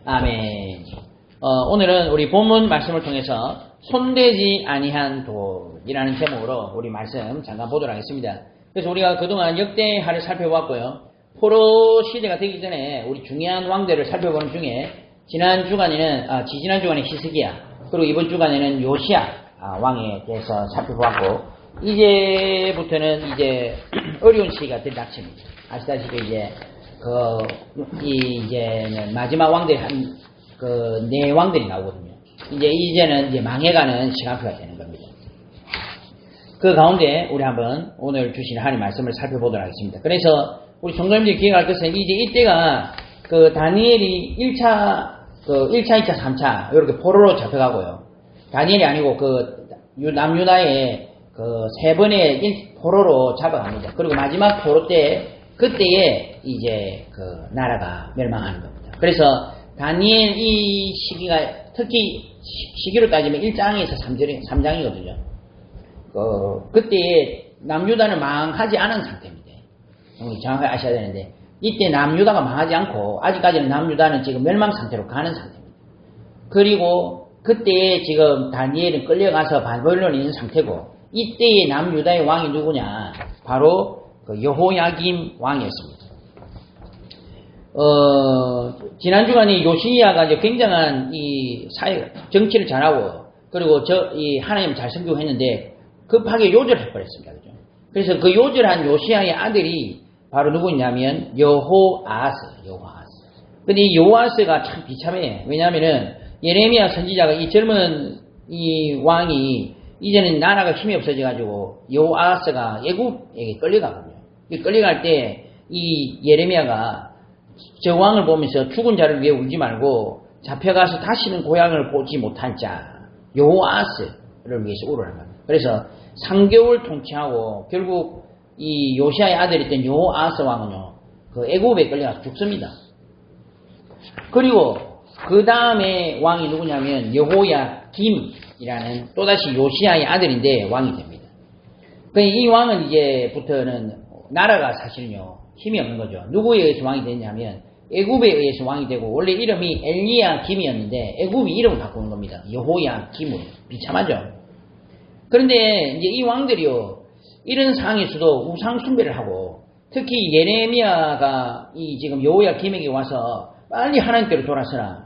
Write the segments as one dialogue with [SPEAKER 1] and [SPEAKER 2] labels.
[SPEAKER 1] 아멘. 오늘은 우리 본문 말씀을 통해서 손대지 아니한 돌이라는 제목으로 우리 말씀 잠깐 보도록 하겠습니다. 그래서 우리가 그동안 역대하를 살펴보았고요. 포로 시대가 되기 전에 우리 중요한 왕들을 살펴보는 중에 지난 주간에는 히스기야, 그리고 이번 주간에는 요시야 왕에 대해서 살펴보았고, 이제부터는 이제 어려운 시기가 들닥칩니다. 아시다시피 이제는 마지막 왕들이 네 왕들이 나오거든요. 이제는 망해가는 시간표가 되는 겁니다. 그 가운데 우리 한번 오늘 주신 하나님 말씀을 살펴보도록 하겠습니다. 그래서 우리 종교님들이 기억할 것은 이제 이때가 다니엘이 1차, 2차, 3차 이렇게 포로로 잡혀가고요. 다니엘이 아니고 남유다의 세 번의 포로로 잡아갑니다. 그리고 마지막 포로 그때에 이제 나라가 멸망하는 겁니다. 그래서 다니엘 이 시기가 특히 시기로 따지면 1장에서 3장이거든요. 그때에 남유다는 망하지 않은 상태입니다. 정확하게 아셔야 되는데, 이때 남유다가 망하지 않고 아직까지는 남유다는 지금 멸망 상태로 가는 상태입니다. 그리고 그때에 지금 다니엘은 끌려가서 바벨론에 있는 상태고, 이때의 남유다의 왕이 누구냐? 바로 여호야김 왕이었습니다. 지난 주간에 요시야가 이제 굉장한 이 정치를 잘하고, 그리고 하나님을 잘 섬기고 했는데, 급하게 요절해 버렸습니다. 그죠? 그래서 그 요절한 요시야의 아들이 바로 누구냐면 여호아스. 근데 이 여호아스가 참 비참해요. 왜냐면은 예레미야 선지자가 이 젊은 이 왕이 이제는 나라가 힘이 없어져가지고 여호아스가 애굽에게 끌려가거든요. 끌려갈 때 이 예레미야가 저 왕을 보면서 죽은 자를 위해 울지 말고 잡혀가서 다시는 고향을 보지 못한 자 여호아스를 위해서 울으라는 겁니다. 그래서 3개월 통치하고 결국 이 요시야의 아들이었던 여호아스 왕은요, 애굽에 끌려가서 죽습니다. 그리고 그 다음에 왕이 누구냐면 여호야김이라는 또다시 요시야의 아들인데 왕이 됩니다. 이 왕은 이제부터는 나라가 사실은요 힘이 없는 거죠. 누구에 의해서 왕이 됐냐면 애굽에 의해서 왕이 되고, 원래 이름이 엘리야김이었는데 애굽이 이름을 바꾸는 겁니다. 여호야김으로. 비참하죠. 그런데 이제 이 왕들이요, 이런 상황에서도 우상 숭배를 하고, 특히 예레미야가 지금 여호야김에게 와서 빨리 하나님께로 돌아서라,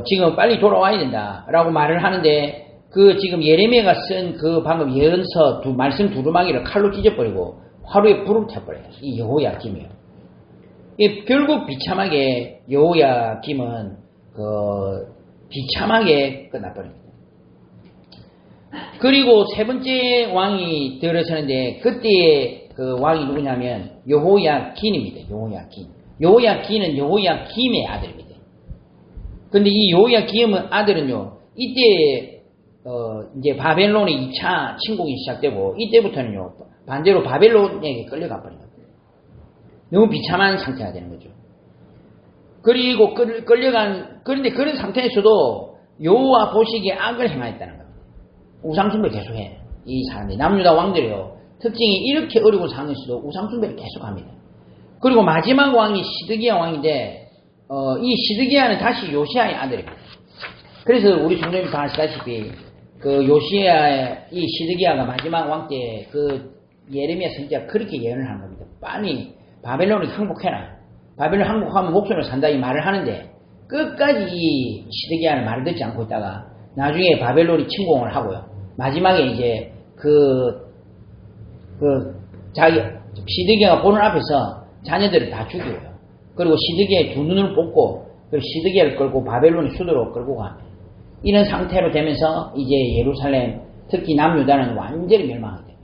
[SPEAKER 1] 지금 빨리 돌아와야 된다라고 말을 하는데, 지금 예레미야가 쓴 방금 예언서 말씀 두루마기를 칼로 찢어버리고 화로에 불을 태워버려요. 이 여호야김이요. 결국 비참하게 여호야김은 비참하게 끝나버립니다. 그리고 세 번째 왕이 들어서는데, 그때의 왕이 누구냐면 여호야긴입니다. 여호야긴은 여호야김의 아들입니다. 근데 이 여호야김의 아들은요, 이때 이제 바벨론의 2차 침공이 시작되고, 이때부터는요 반대로 바벨론에게 끌려가 버린 겁니다. 너무 비참한 상태가 되는 거죠. 그리고 그런데 그런 상태에서도 여호와 보시기에 악을 행하였다는 겁니다. 우상숭배 계속해. 이 사람들이, 남유다 왕들이요, 특징이 이렇게 어려운 상황에서도 우상숭배를 계속합니다. 그리고 마지막 왕이 시드기야 왕인데, 이 시드기야는 다시 요시야의 아들입니다. 그래서 우리 종교님 다 아시다시피 이 시드기야가 마지막 왕 때 예레미야 선지자가 그렇게 예언을 하는 겁니다. 빨리 바벨론을 항복해라, 바벨론 항복하면 목숨을 산다, 이 말을 하는데, 끝까지 이 시드기야는 말을 듣지 않고 있다가 나중에 바벨론이 침공을 하고요, 마지막에 이제 시드기야가 보는 앞에서 자녀들을 다 죽이고요. 그리고 시드기야의 두 눈을 뽑고, 그리고 시드기야를 끌고 바벨론의 수도로 끌고 갑니다. 이런 상태로 되면서 이제 예루살렘, 특히 남유다는 완전히 멸망하게 됩니다.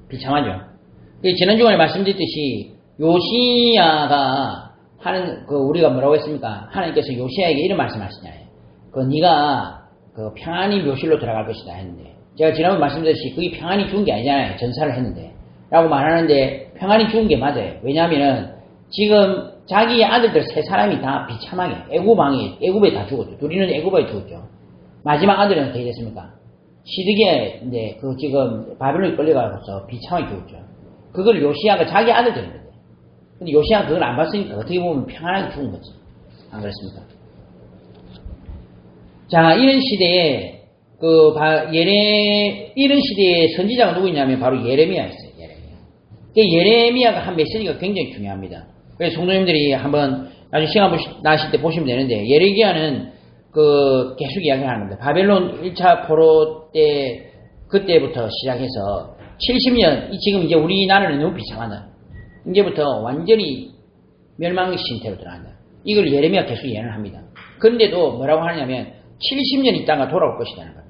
[SPEAKER 1] 비참하죠. 지난 주간에 말씀드렸듯이 요시야가 우리가 뭐라고 했습니까? 하나님께서 요시야에게 이런 말씀하시잖아요. 네가 평안히 묘실로 들어갈 것이다 했는데, 제가 지난번에 말씀드렸듯이 그게 평안히 죽은 게 아니잖아요. 전사를 했는데 라고 말하는데, 평안히 죽은 게 맞아요. 왜냐하면은 지금 자기의 아들들 세 사람이 다 비참하게 애굽에 다 죽었죠. 둘이는 애굽에 죽었죠. 마지막 아들은 어떻게 됐습니까? 시드기야인데 지금 바벨론에 끌려가서 비참하게 죽었죠. 그걸 요시야가 자기 아들들입니다. 근데 요시야가 그걸 안 봤으니까 어떻게 보면 평안하게 죽은 거지. 안 그렇습니까? 자, 이런 시대에 이런 시대의 선지자가 누구냐면 바로 예레미야였어요. 예레미야가 한 메시지가 굉장히 중요합니다. 그래서 성도님들이 한번 나중에 시간 나실 때 보시면 되는데, 예레미야는 계속 이야기하는 겁니다. 바벨론 1차 포로 때, 그때부터 시작해서 70년, 지금 이제 우리나라는 너무 비참하다. 이제부터 완전히 멸망 신태로 들어간다. 이걸 예레미야 계속 예언을 합니다. 그런데도 뭐라고 하냐면 70년 있다가 돌아올 것이라는 겁니다.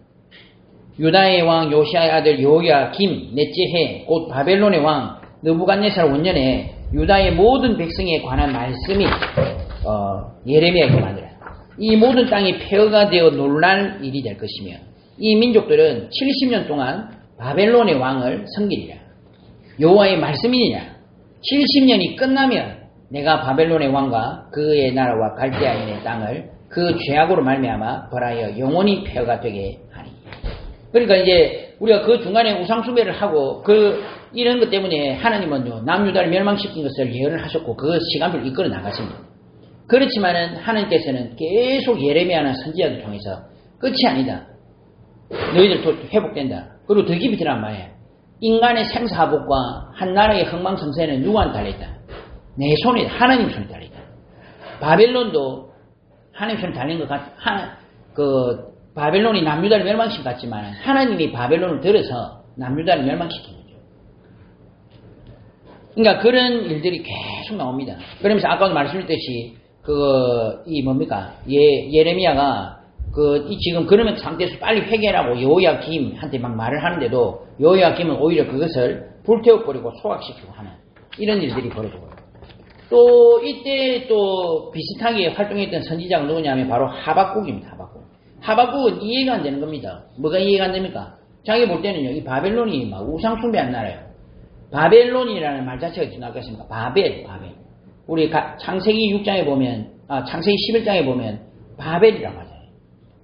[SPEAKER 1] 유다의 왕 요시아의 아들 여호야김 넷째 해 곧 바벨론의 왕 느부갓네살 원년에 유다의 모든 백성에 관한 말씀이 예레미야에게 만들어요. 이 모든 땅이 폐허가 되어 놀랄 일이 될 것이며 이 민족들은 70년 동안 바벨론의 왕을 섬기리라. 여호와의 말씀이니라. 70년이 끝나면 내가 바벨론의 왕과 그의 나라와 갈대아인의 땅을 그 죄악으로 말미암아 벌하여 영원히 폐허가 되게 하니. 그러니까 이제 우리가 그 중간에 우상숭배를 하고 이런 것 때문에 하나님은요 남유다를 멸망시킨 것을 예언을 하셨고 그 시간표를 이끌어 나가십니다. 그렇지만은 하나님께서는 계속 예레미야나 선지자들 통해서 끝이 아니다. 너희들 또 회복된다. 그리고 더 깊이 들어간 말이에요. 인간의 생사복과 한 나라의 흥망성쇠는 누구한테 달려있다? 내 손에, 하나님 손에 달려있다. 바벨론도 하나님 손에 달린 것 바벨론이 남유다를 멸망시킨 것 같지만 하나님이 바벨론을 들어서 남유다를 멸망시킨 거죠. 그러니까 그런 일들이 계속 나옵니다. 그러면서 아까도 말씀드렸듯이 예레미야가 지금 그러면 상태에서 빨리 회개하라고 여호야김한테 막 말을 하는데도 여호야김은 오히려 그것을 불태워버리고 소각시키고 하는 이런 일들이 벌어지고요. 또 이때 또 비슷하게 활동했던 선지자가 누구냐면 바로 하박국입니다. 하박국은 이해가 안 되는 겁니다. 뭐가 이해가 안 됩니까? 자기 볼 때는요, 이 바벨론이 막 우상숭배한 나라예요. 바벨론이라는 말 자체가 어디서 나왔겠습니까? 바벨. 우리 창세기 6장에 보면, 창세기 11장에 보면 바벨이라고 하잖아요.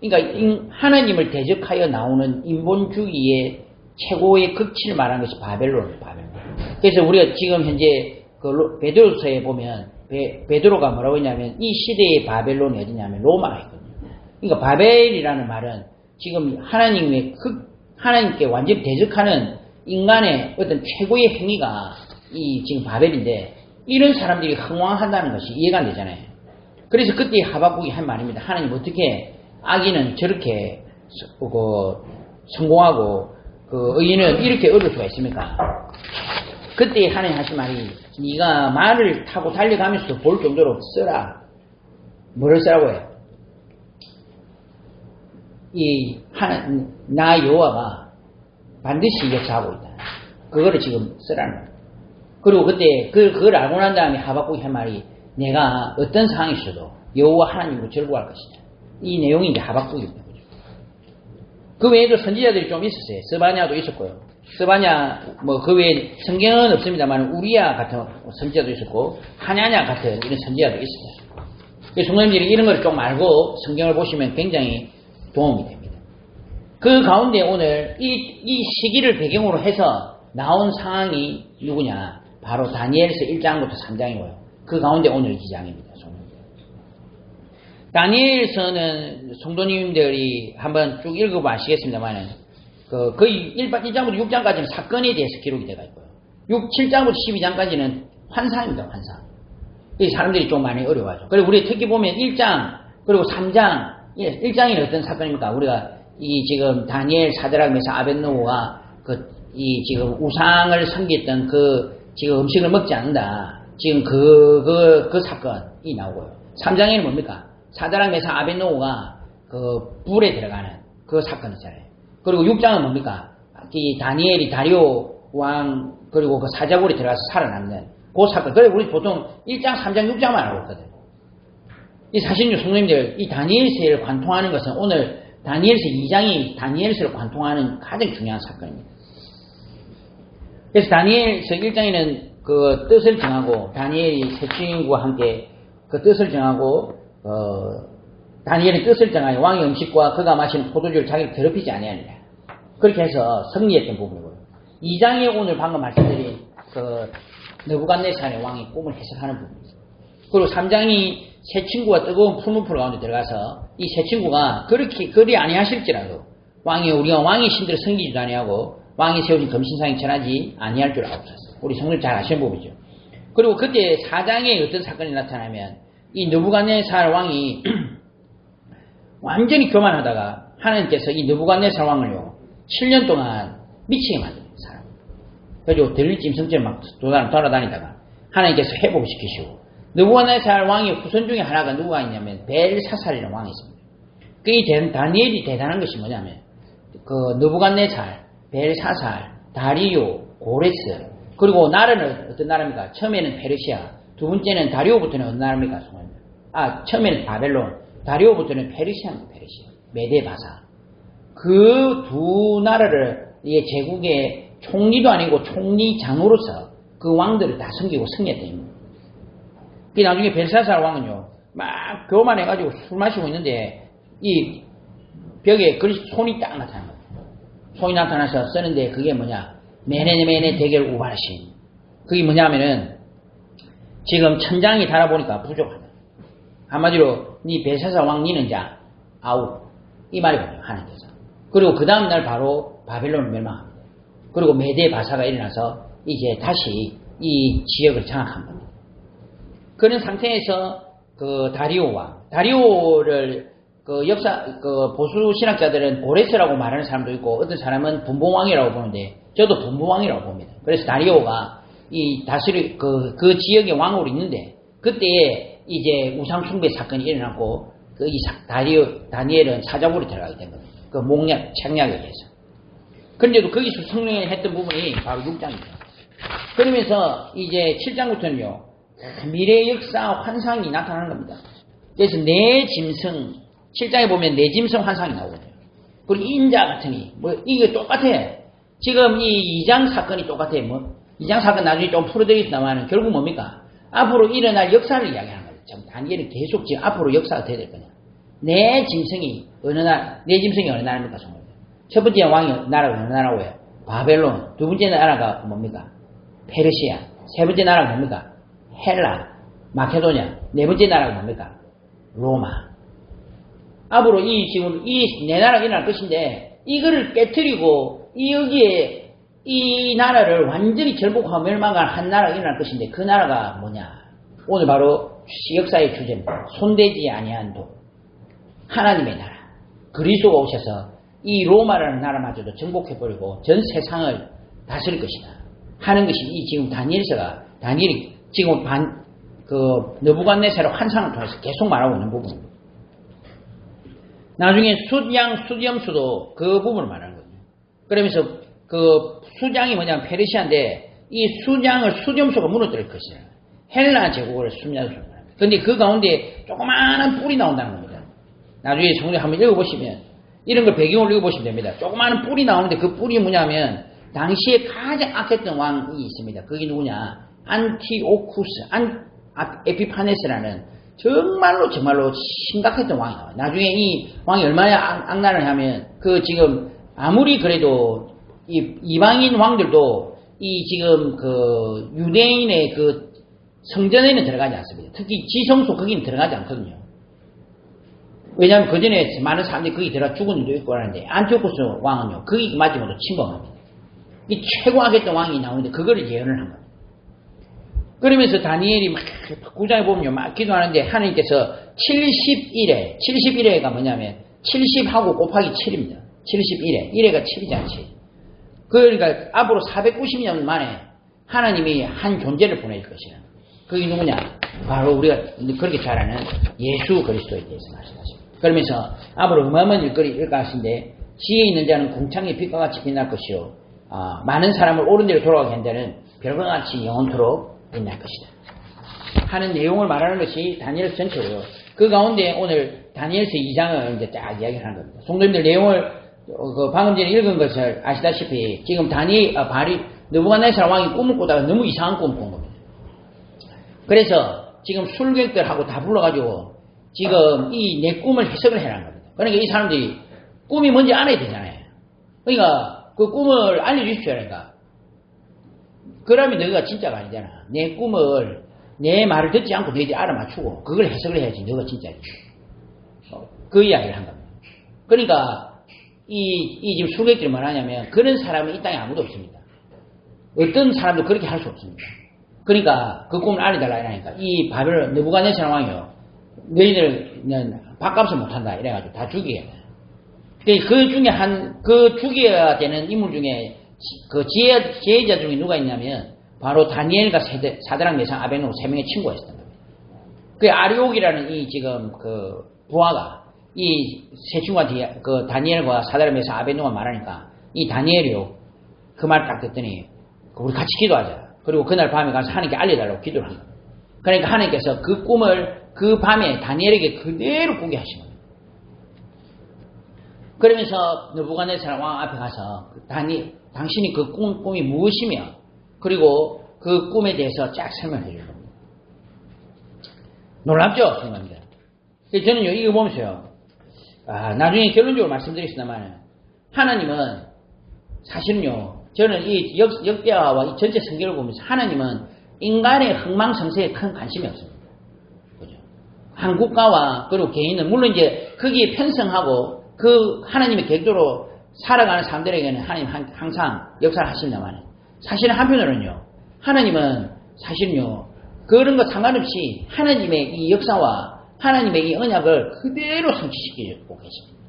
[SPEAKER 1] 그러니까 하나님을 대적하여 나오는 인본주의의 최고의 극치를 말하는 것이 바벨론이에요. 그래서 우리가 지금 현재 베드로서에 보면 베드로가 뭐라고 했냐면 이 시대의 바벨론이 어디냐면 로마가 있거든요. 그러니까 바벨이라는 말은 지금 하나님께 완전히 대적하는 인간의 어떤 최고의 행위가 지금 바벨인데 이런 사람들이 흥왕한다는 것이 이해가 안 되잖아요. 그래서 그때 하박국이 한 말입니다. 하나님 어떻게 악인은 저렇게 성공하고 의인은 이렇게 어려울 수가 있습니까? 그때 하나님 하신 말이 네가 말을 타고 달려가면서도 볼 정도로 써라. 뭐를 쓰라고 해요? 나 여호와가 반드시 역사하고 있다. 그거를 지금 쓰라는 거예요. 그리고 그때 그걸 알고 난 다음에 하박국이 한 말이 내가 어떤 상황이 있어도 여호와 하나님으로 절구할 것이다. 이 내용이 이제 하박국입니다. 그 외에도 선지자들이 좀 있었어요. 스바냐도 있었고요. 스바냐 그 외에 성경은 없습니다만 우리야 같은 선지자도 있었고 하냐냐 같은 이런 선지자도 있었어요. 그래서 성도님들이 이런 걸 좀 알고 성경을 보시면 굉장히 도움이 됩니다. 그 가운데 오늘 이 시기를 배경으로 해서 나온 상황이 누구냐? 바로 다니엘서 1장부터 3장이고요. 그 가운데 오늘 2장입니다. 다니엘서는 성도님들이 한번 쭉 읽어보면 아시겠습니다만은 거의 1장부터 6장까지는 사건에 대해서 기록이 되어 있고요. 7장부터 12장까지는 환상입니다. 환상. 이 사람들이 좀 많이 어려워하죠. 그리고 우리 특히 보면 1장 그리고 3장 1장에는 어떤 사건입니까? 우리가 지금 다니엘 사드락 메삭 아벳느고가 지금 우상을 섬겼던 지금 음식을 먹지 않는다. 지금 그 사건이 나오고요. 3장에는 뭡니까? 사드락 메삭 아벳느고가 불에 들어가는 그 사건 있잖아요. 그리고 6장은 뭡니까? 다니엘이 다리오 왕 그리고 그 사자굴에 들어가서 살아남는 그 사건. 그래 우리 보통 1장, 3장, 6장만 알고 있거든요. 이 사실은 성도님들 이 다니엘서를 관통하는 것은 오늘 다니엘서 2장이 다니엘서를 관통하는 가장 중요한 사건입니다. 그래서 다니엘서 1장에는 그 뜻을 정하고 다니엘이 새 주인과 함께 그 뜻을 정하고 다니엘의 뜻을 정하여 왕의 음식과 그가 마시는 포도주를 자기를 더럽히지 아니하니라. 그렇게 해서 승리했던 부분이고요. 2장에 오늘 방금 말씀드린 느부갓네살의 왕의 꿈을 해석하는 부분입니다. 그리고 3장이 새 친구가 뜨거운 풀무풀 가운데 들어가서 이 새 친구가 그렇게 그리 아니하실지라도 우리가 왕의 신들을 섬기지도 아니하고 왕이 세우신 금신상이 전하지 아니할 줄 아옵소서. 우리 성도님 잘 아시는 법이죠. 그리고 그때 사장에 어떤 사건이 나타나면 이 느부갓네살 왕이 완전히 교만하다가 하나님께서 이 느부갓네살 왕을요 7년 동안 미치게 만듭니다. 사람. 그래서 들짐승처럼 막 돌아다니다가 하나님께서 회복시키시고 느부갓네살 왕의 후손 중에 하나가 누가 있냐면 벨사살이라는 왕이 있습니다. 그 다니엘이 대단한 것이 뭐냐면 그 느부갓네살, 벨사살, 다리오, 고레스 그리고 나라는 어떤 나라입니까? 처음에는 페르시아, 두 번째는 다리오부터는 어느 나라입니까? 처음에는 바벨론, 다리오부터는 페르시아입니다. 페르시아, 메데바사. 그 두 나라를 제국의 총리도 아니고 총리장으로서 그 왕들을 다 섬기고 승리했다. 그 나중에 벨사살 왕은요, 막 교만해가지고 술 마시고 있는데 이 벽에 손이 딱 나타난 거예요. 손이 나타나서 쓰는데 그게 뭐냐? 메네 대결 우발신. 그게 뭐냐면은 지금 천장이 달아보니까 부족하다. 한마디로 니 벨사살 왕 니는 자 아웃. 이 말이거든요. 하나님께서. 그리고 그 다음날 바로 바벨론을 멸망합니다. 그리고 메데 바사가 일어나서 이제 다시 이 지역을 장악한 겁니다. 그런 상태에서 그 다리오를 그 보수 신학자들은 고레스라고 말하는 사람도 있고 어떤 사람은 분봉왕이라고 보는데 저도 분봉왕이라고 봅니다. 그래서 다리오가 이 다스리 그 지역의 왕으로 있는데 그때에 이제 우상숭배 사건이 일어났고 그 다니엘은 사자굴에 들어가게 된 겁니다. 그 책략에 의해서. 그런데도 거기서 성령했던 부분이 바로 6장입니다. 그러면서 이제 7장부터는요 미래 역사 환상이 나타나는 겁니다. 그래서 내 짐승 7장에 보면 내 짐승 환상이 나오거든요. 그리고 인자 같으니 이게 똑같아. 지금 이 2장 사건이 똑같아. 2장 사건 나중에 좀 풀어드리겠습니다만 결국 뭡니까? 앞으로 일어날 역사를 이야기하는 거예요. 다니엘은 계속 지금 앞으로 역사가 돼야 될 거냐. 내 짐승이 어느 나라입니까? 정말. 첫 번째 왕이 나라가 어느 나라고요? 바벨론. 두 번째 나라가 뭡니까? 페르시아. 세 번째 나라가 뭡니까? 헬라, 마케도냐. 네 번째 나라가 뭡니까? 로마. 앞으로 지금 네 나라가 일어날 것인데, 이거를 깨뜨리고, 여기에 이 나라를 완전히 절복하고 멸망한 한 나라가 일어날 것인데, 그 나라가 뭐냐? 오늘 바로 역사의 주제입니다. 손대지 아니한 도. 하나님의 나라. 그리스도가 오셔서 이 로마라는 나라마저도 정복해버리고 전 세상을 다스릴 것이다. 하는 것이 지금 다니엘이 지금 느부갓네살의 환상을 통해서 계속 말하고 있는 부분입니다. 나중에 수염수도 그 부분을 말하는 거예요. 그러면서 그 수장이 뭐냐면 페르시아인데 이 수염수가 무너뜨릴 것이다. 헬라 제국을 수면수로 말합니다. 그런데 그 가운데 조그마한 뿔이 나온다는 겁니다. 나중에 성경 한번 읽어보시면 이런 걸 배경으로 읽어보시면 됩니다. 조그마한 뿔이 나오는데 그 뿔이 뭐냐면 당시에 가장 악했던 왕이 있습니다. 그게 누구냐? 안티오쿠스, 에피파네스라는 정말로 심각했던 왕이 나와요. 나중에 이 왕이 얼마나 악난을 하면 지금 아무리 그래도 이방인 왕들도 지금 유대인의 성전에는 들어가지 않습니다. 특히 지성소 거기는 들어가지 않거든요. 왜냐하면 그 전에 많은 사람들이 거기 들어가 죽은 일도 있고 하는데 안티오쿠스 왕은요 거기 맞으면 침범합니다. 이 최고 악했던 왕이 나오는데 그거를 예언을 한 겁니다. 그러면서 다니엘이 막 9장에 보면요 막 기도하는데 하나님께서 71회가 뭐냐면 70하고 곱하기 7입니다. 71회 1회가 7이잖아요. 7. 그러니까 앞으로 490년 만에 하나님이 한 존재를 보내줄 것이라. 그게 누구냐? 바로 우리가 그렇게 잘 아는 예수 그리스도에 대해서 말씀하십니다. 그러면서 앞으로 어마어마한 일거리 일어나신데 지혜 있는 자는 궁창의 빛과 같이 빛날 것이요 많은 사람을 옳은 데로 돌아가게 한다는 별과 같이 영원토록 빛날 것이다 하는 내용을 말하는 것이 다니엘서 전체로요. 그 가운데 오늘 다니엘서 2장을 이제 딱 이야기하는 겁니다. 성도님들 내용을 방금 전에 읽은 것을 아시다시피 지금 느부갓네살 왕이 꿈을 꾸다가 너무 이상한 꿈을 꾼 겁니다. 그래서 지금 술객들하고 다 불러가지고 지금 내 꿈을 해석을 해라는 겁니다. 그러니까 이 사람들이 꿈이 뭔지 알아야 되잖아요. 그러니까 그 꿈을 알려주십시오. 그러니까 그러면 너희가 진짜가 아니잖아. 내 꿈을 내 말을 듣지 않고 너희들이 알아맞추고 그걸 해석을 해야지 너가 진짜지. 그 이야기를 한 겁니다. 그러니까 이 지금 수객들이 뭐하냐면 그런 사람은 이 땅에 아무도 없습니다. 어떤 사람도 그렇게 할 수 없습니다. 그러니까 그 꿈을 알려달라 이러니까 이 바벨론 느부갓네살 왕이요 너희들은 밥값을 못한다 이래가지고 다 죽이게 돼. 그 중에 그 죽여야 되는 인물 중에 그 지혜자 중에 누가 있냐면 바로 다니엘과 사드락 메삭 아벳느고 세 명의 친구가 있었던 겁니다. 그 아리옥이라는 이 지금 그 부하가 이 세 친구한테 그 다니엘과 사드락 메삭 아벳느고가 말하니까 이 다니엘이요 그 말 딱 듣더니 우리 같이 기도하자. 그리고 그날 밤에 가서 하나님께 알려달라고 기도를 한 겁니다. 그러니까 하나님께서 그 꿈을 그 밤에 다니엘에게 그대로 꾸게 하신 겁니다. 그러면서 느부갓네살 왕 앞에 가서 당신이 그 꿈이 무엇이며 그리고 그 꿈에 대해서 쫙 설명해 주는 겁니다. 놀랍죠? 생각합니다. 저는요 이거 보면서요 나중에 결론적으로 말씀드리겠습니다만 하나님은 사실은요 저는 이 역대하와 이 전체 성경을 보면서 하나님은 인간의 흥망성쇠에 큰 관심이 없습니다. 그죠? 한 국가와 그리고 개인은 물론 이제 거기에 편성하고 그 하나님의 계획대로 살아가는 사람들에게는 하나님 항상 역사를 하십니다만 사실은 한편으로는요 하나님은 사실은요 그런 것 상관없이 하나님의 이 역사와 하나님의 이 언약을 그대로 성취시키고 계십니다.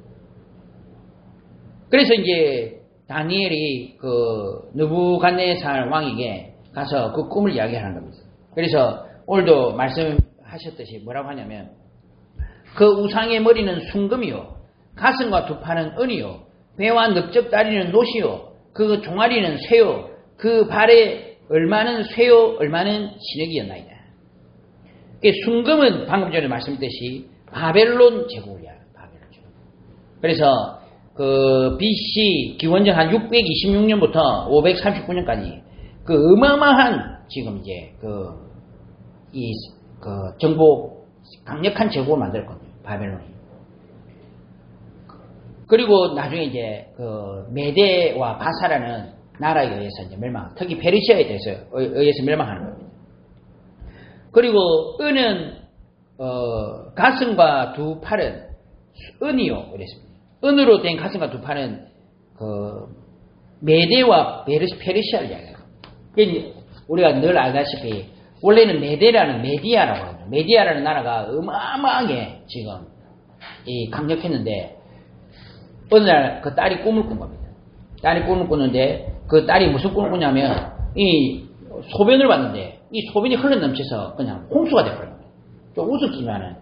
[SPEAKER 1] 그래서 이제 다니엘이 그 느부갓네살 왕에게 가서 그 꿈을 이야기하는 겁니다. 그래서 오늘도 말씀하셨듯이 뭐라고 하냐면 그 우상의 머리는 순금이요 가슴과 두 팔은 은이요 배와 넓적다리는 노시요 그 종아리는 쇠요 그 발에 얼마는 쇠요 얼마는 진흙이었나이다. 순금은 방금 전에 말씀드렸듯이 바벨론 제국이야. 바벨론 제국. 그래서 그 BC 기원전 한 626년부터 539년까지 그 어마어마한 지금 이제 그 정복 강력한 제국을 만들었거든요. 바벨론이. 그리고 나중에 이제 그 메대와 바사라는 나라에 의해서 이제 특히 페르시아에 의해서 멸망하는 겁니다. 그리고 은은 가슴과 두 팔은 은이요 그랬습니다. 은으로 된 가슴과 두 팔은 그 메대와 페르시아를 이야기해요. 우리가 늘 알다시피 원래는 메디아라고 하거든요. 메디아라는 나라가 어마어마하게 지금 강력했는데 어느 날 그 딸이 꿈을 꾼 겁니다. 딸이 꿈을 꿨는데 그 딸이 무슨 꿈을 꿨냐면 이 소변을 봤는데 이 소변이 흘러넘쳐서 그냥 홍수가 돼버린 겁니다. 좀 우습지만은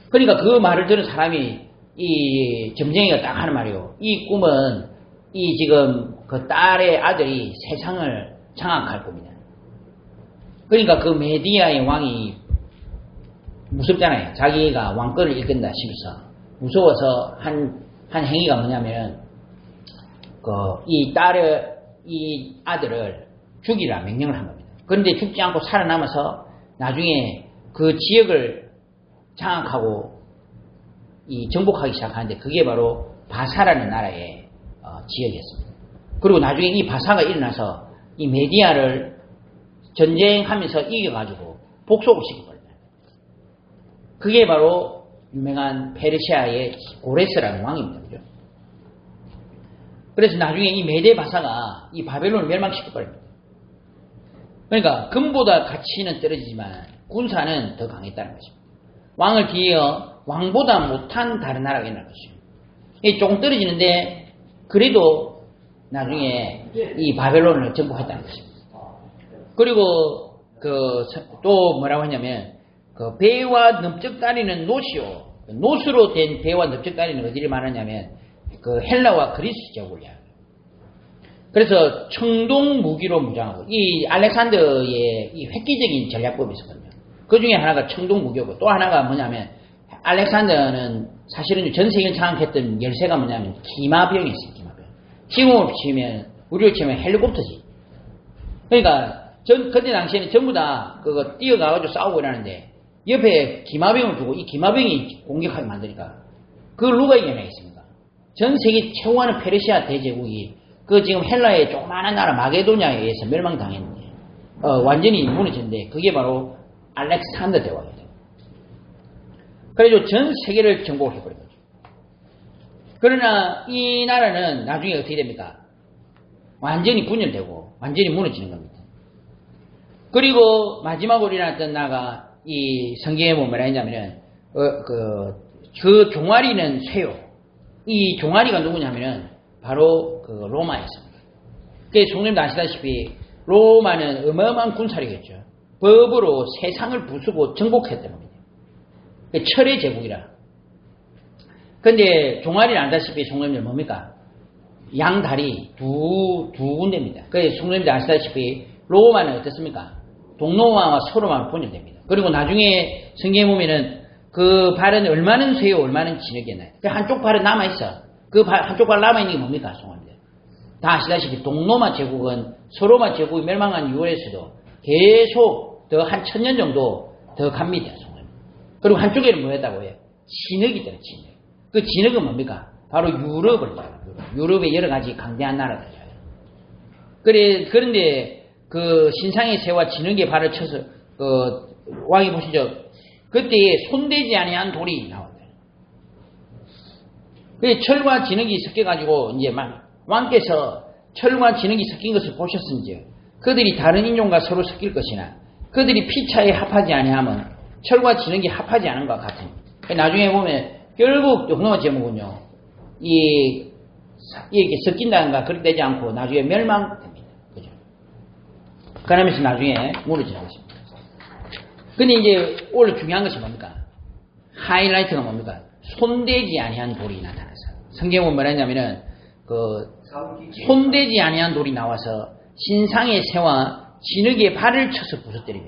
[SPEAKER 1] 그러니까 그 말을 들은 사람이 이 점쟁이가 딱 하는 말이요. 이 꿈은 이 지금 그 딸의 아들이 세상을 장악할 겁니다. 그러니까 그 메디아의 왕이 무섭잖아요. 자기가 왕권을 이끈다 싶어서 무서워서 한 행위가 뭐냐면 이 아들을 죽이라 명령을 한 겁니다. 그런데 죽지 않고 살아남아서 나중에 그 지역을 장악하고 정복하기 시작하는데 그게 바로 바사라는 나라의 지역이었습니다. 그리고 나중에 이 바사가 일어나서 이 메디아를 전쟁하면서 이겨가지고 복속을 시켜버립니다. 그게 바로 유명한 페르시아의 고레스라는 왕입니다. 그죠? 그래서 나중에 이 메대 바사가 이 바벨론을 멸망시켜버립니다. 그러니까 금보다 가치는 떨어지지만 군사는 더 강했다는 것입니다. 왕을 뒤이어 왕보다 못한 다른 나라가 있는 것이죠. 조금 떨어지는데 그래도 나중에 이 바벨론을 정복했다는 것입니다. 그리고 또 뭐라고 하냐면 그 배와 넓적다리는 노시요. 노스로 된 배와 넓적다리는 어디를 말하냐면 그 헬라와 그리스 제국이야. 그래서 청동 무기로 무장하고 이 알렉산더의 이 획기적인 전략법이 있었거든요. 그 중에 하나가 청동 무기고 또 하나가 뭐냐면 알렉산더는 사실은 전 세계를 장악했던 열쇠가 뭐냐면 기마병이 있어요. 기마병. 지금으로 치면 우리로 치면 헬리콥터지. 그러니까 그때 당시에는 전부 다 그거 뛰어가가지고 싸우고 이러는데 옆에 기마병을 두고 이 기마병이 공격하게 만드니까 그걸 누가 이겨내겠습니까? 전 세계 최고하는 페르시아 대제국이 그 지금 헬라의 조그마한 나라 마게도냐에 의해서 멸망당했는데 완전히 무너졌는데 그게 바로 알렉산더 대왕이 돼요. 그래서 전 세계를 정복해버린 거죠. 그러나 이 나라는 나중에 어떻게 됩니까? 완전히 분열되고 완전히 무너지는 겁니다. 그리고 마지막으로 일어났던 나라가 이 성경에 보면 뭐라 했냐면은 그 종아리는 쇠요. 이 종아리가 누구냐면은 바로 그 로마였습니다. 그래서 성님도 아시다시피 로마는 어마어마한 군사력이었죠. 법으로 세상을 부수고 정복했던 겁니다. 철의 제국이라. 근데 종아리를 안다시피 성님들 뭡니까? 양다리 두 군데입니다. 그래서 성님들 아시다시피 로마는 어떻습니까? 동로마와 서로만 분열됩니다. 그리고 나중에 성경에 보면은 그 발은 얼마는 쇠요, 얼마는 진흙이나요. 그 한쪽 발은 남아있어. 그 한쪽 발 남아있는 게 뭡니까? 성님들. 다 아시다시피 동로마 제국은 서로마 제국이 멸망한 이후에서도 계속 더 한 1000년 정도 더 갑니다. 그리고 한쪽에는 뭐였다고 해요? 진흙이더라, 진흙. 그 진흙은 뭡니까? 바로 유럽을 봐요. 유럽의 여러 가지 강대한 나라들이에요. 그런데 그 신상의 새와 진흙의 발을 쳐서 왕이 보시죠. 그때에 손대지 아니한 돌이 나왔대요. 철과 진흙이 섞여가지고 이제 막 왕께서 철과 진흙이 섞인 것을 보셨은지 그들이 다른 인종과 서로 섞일 것이나 그들이 피차에 합하지 아니하면 철과 진흙이 합하지 않은 것 같은. 나중에 보면 결국 동로마 제목은요, 이렇게 섞인다든가 그렇게 되지 않고 나중에 멸망됩니다. 그죠? 그러면서 나중에 무너지는 것입니다. 근데 이제 오늘 중요한 것이 뭡니까? 하이라이트가 뭡니까? 손대지 아니한 돌이 나타나서. 성경은 뭐라 했냐면은, 손대지 아니한 돌이 나와서 신상의 새와 진흙의 발을 쳐서 부서뜨리며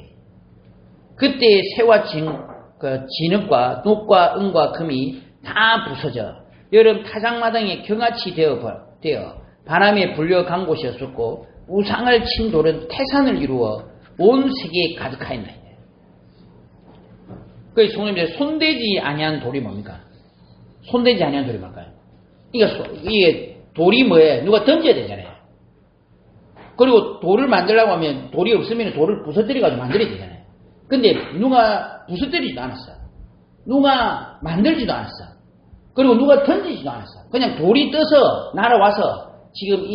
[SPEAKER 1] 그때 새와 진흙과 녹과 은과 금이 다 부서져 여름 타작마당에 경같이 되어 바람에 불려간 곳이었었고 우상을 친 돌은 태산을 이루어 온 세계에 가득하였나이다. 그래서 성령님들 손대지 아니한 돌이 뭡니까? 손대지 아니한 돌이 뭘까요? 이게 돌이 뭐예요? 누가 던져야 되잖아요. 그리고 돌을 만들려고 하면 돌이 없으면 돌을 부서뜨려가지고 만들어야 되잖아요. 근데 누가 부서뜨리지도 않았어. 누가 만들지도 않았어. 그리고 누가 던지지도 않았어. 그냥 돌이 떠서 날아와서 지금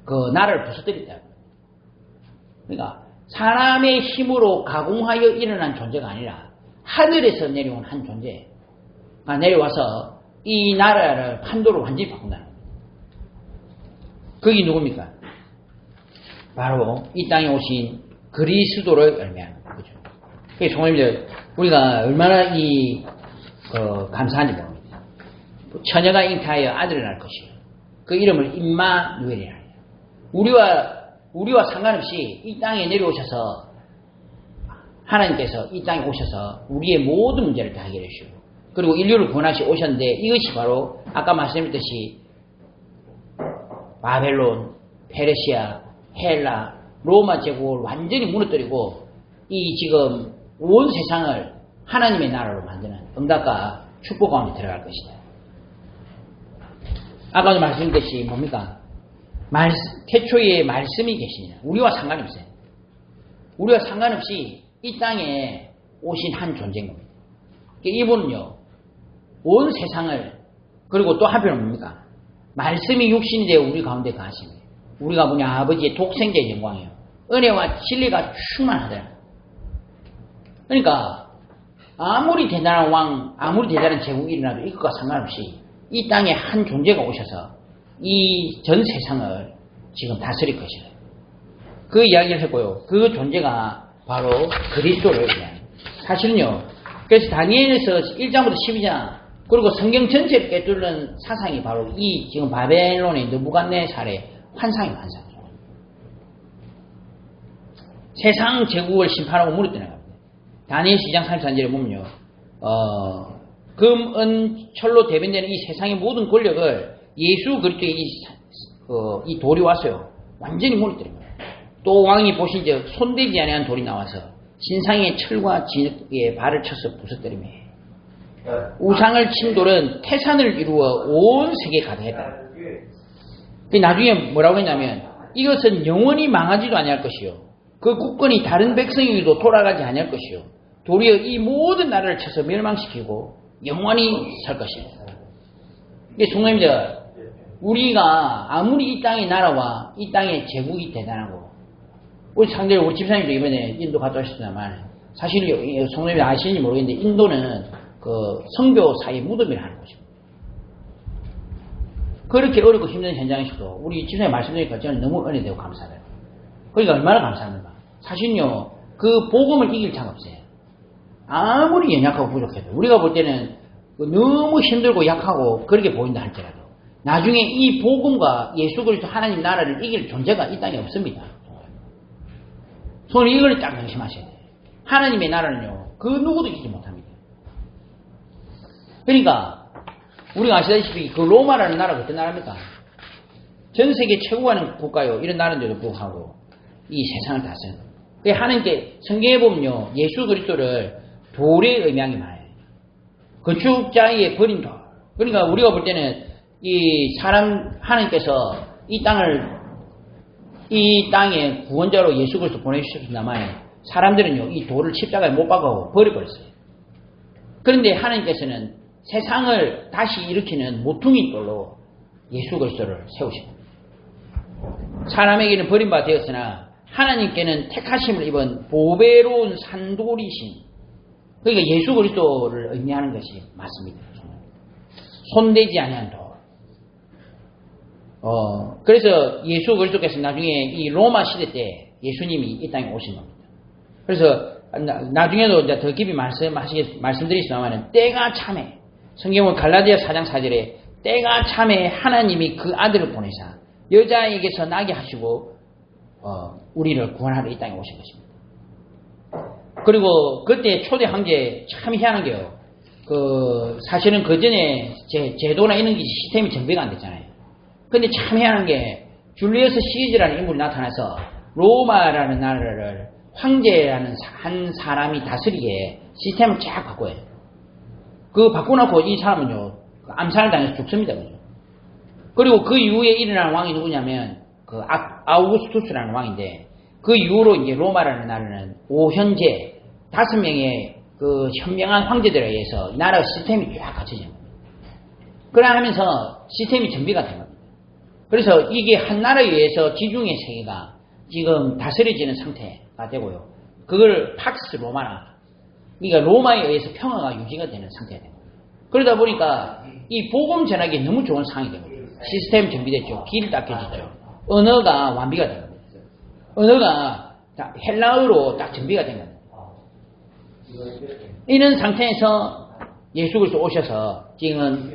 [SPEAKER 1] 그 나라를 부서뜨렸다. 그러니까 사람의 힘으로 가공하여 일어난 존재가 아니라 하늘에서 내려온 한 존재가 내려와서 이 나라를 판도를 완전히 바꾼다는 겁니다. 그게 누굽니까? 바로 이 땅에 오신 그리스도를 의미하는 거죠. 그래서 성도님들 우리가 얼마나 감사한지 모릅니다. 처녀가 잉태하여 아들을 낳을 것이요. 그 이름을 임마누엘이라 해요. 우리와 상관없이 이 땅에 내려오셔서 하나님께서 이 땅에 오셔서 우리의 모든 문제를 다 해결해 주시고 그리고 인류를 구원하시 오셨는데 이것이 바로 아까 말씀드렸듯이 바벨론, 페르시아, 헬라, 로마 제국을 완전히 무너뜨리고 이 지금 온 세상을 하나님의 나라로 만드는 응답과 축복 가운데 들어갈 것이다. 아까도 말씀드렸듯이 뭡니까? 태초에 말씀이 계시냐. 우리와 상관이 없어요. 우리와 상관없이 이 땅에 오신 한 존재인 겁니다. 이분은요, 온 세상을, 그리고 또 한편은 뭡니까? 말씀이 육신이 되어 우리 가운데 가신 거예요. 우리가 뭐냐, 아버지의 독생자의 영광이에요. 은혜와 진리가 충만하더라. 그러니까, 아무리 대단한 왕, 아무리 대단한 제국이 일어나도 이것과 상관없이 이 땅에 한 존재가 오셔서 이 전 세상을 지금 다스릴 것이다. 그 이야기를 했고요. 그 존재가 바로 그리스도를 의미합니다. 사실은요, 그래서 다니엘에서 1장부터 12장, 그리고 성경 전체를 꿰뚫는 사상이 바로 이 지금 바벨론의 느부갓네살의 환상이죠. 세상 제국을 심판하고 무너뜨리는 겁니다. 다니엘 2장 33절에 보면요, 금, 은, 철로 대변되는 이 세상의 모든 권력을 예수 그리스도의 이 돌이 왔어요. 완전히 무너뜨립니다. 또 왕이 보신즉 손대지 아니한 돌이 나와서 신상의 철과 진흙에 발을 쳐서 부서뜨리며 우상을 친 돌은 태산을 이루어 온 세계에 가득했다. 나중에 뭐라고 했냐면 이것은 영원히 망하지도 아니할 것이요 그 국권이 다른 백성에게도 돌아가지 않을 것이요. 도리어 이 모든 나라를 쳐서 멸망시키고 영원히 살 것입니다. 근데 성도님들, 우리가 아무리 이 땅의 나라와 이 땅의 제국이 대단하고, 우리 상대로 우리 집사님도 이번에 인도 갔다 오셨지만, 사실 성도님이 아시는지 모르겠는데, 인도는 그 성교 사이에 무덤이라 하는 것입니다. 그렇게 어렵고 힘든 현장에서도 우리 집사님 말씀드리니까 저는 너무 은혜되고 감사해요. 그러니까 얼마나 감사합니까? 사실요, 그 복음을 이길 자가 없어요. 아무리 연약하고 부족해도. 우리가 볼 때는 너무 힘들고 약하고 그렇게 보인다 할지라도 나중에 이 복음과 예수 그리스도 하나님 나라를 이길 존재가 이 땅에 없습니다. 손을 이걸 딱 명심하셔야 돼요. 하나님의 나라는요, 그 누구도 이기지 못합니다. 그러니까 우리가 아시다시피 그 로마라는 나라가 어떤 나라입니까? 전 세계 최고하는 국가요. 이런 나라인데도 불구하고 이 세상을 다스리는 겁니다. 하나님께 성경에 보면요, 예수 그리스도를 돌의 의미하기 많아요. 건축자의 버린 돌. 그러니까 우리가 볼 때는 이 사람 하나님께서 이 땅에 구원자로 예수 그리스도 보내주셨나마요. 사람들은요, 이 돌을 십자가에 못 박아고 버려버렸어요. 그런데 하나님께서는 세상을 다시 일으키는 모퉁이 돌로 예수 그리스도를 세우십니다. 사람에게는 버림받아 되었으나 하나님께는 택하심을 입은 보배로운 산돌이신, 그러니까 예수 그리스도를 의미하는 것이 맞습니다. 손대지 아니한 돌. 그래서 예수 그리스도께서 나중에 이 로마 시대 때 예수님이 이 땅에 오신 겁니다. 그래서 나중에도 이제 더 깊이 말씀드리시면 때가 참에, 성경은 갈라디아 4장 4절에 때가 참에 하나님이 그 아들을 보내사 여자에게서 나게 하시고 우리를 구원하러 이 땅에 오신 것입니다. 그리고 그때 초대 황제 참 희한한 게요. 사실은 그 전에 제도나 이런 게 시스템이 정비가 안 됐잖아요. 근데 참 희한한 게 줄리어스 시즈라는 인물이 나타나서 로마라는 나라를 황제라는 한 사람이 다스리게 시스템을 쫙 바꿔요. 그거 바꿔놓고 이 사람은요, 암살을 당해서 죽습니다. 그리고 그 이후에 일어난 왕이 누구냐면 아우구스투스라는 왕인데, 그 이후로 이제 로마라는 나라는 현재 5명의 그 현명한 황제들에 의해서 나라 시스템이 쫙 갖춰진 겁니다. 그래 하면서 시스템이 정비가 된 겁니다. 그래서 이게 한 나라에 의해서 지중해 세계가 지금 다스려지는 상태가 되고요. 그걸 팍스 로마나, 그러니까 로마에 의해서 평화가 유지가 되는 상태가 됩니다. 그러다 보니까 이 복음 전하기에 너무 좋은 상황이 된 겁니다. 시스템 정비됐죠. 길 닦여졌죠. 언어가 완비가 된 겁니다. 언어가 헬라어로 딱 정비가 된 겁니다. 이런 상태에서 예수 그리스도 오셔서 지금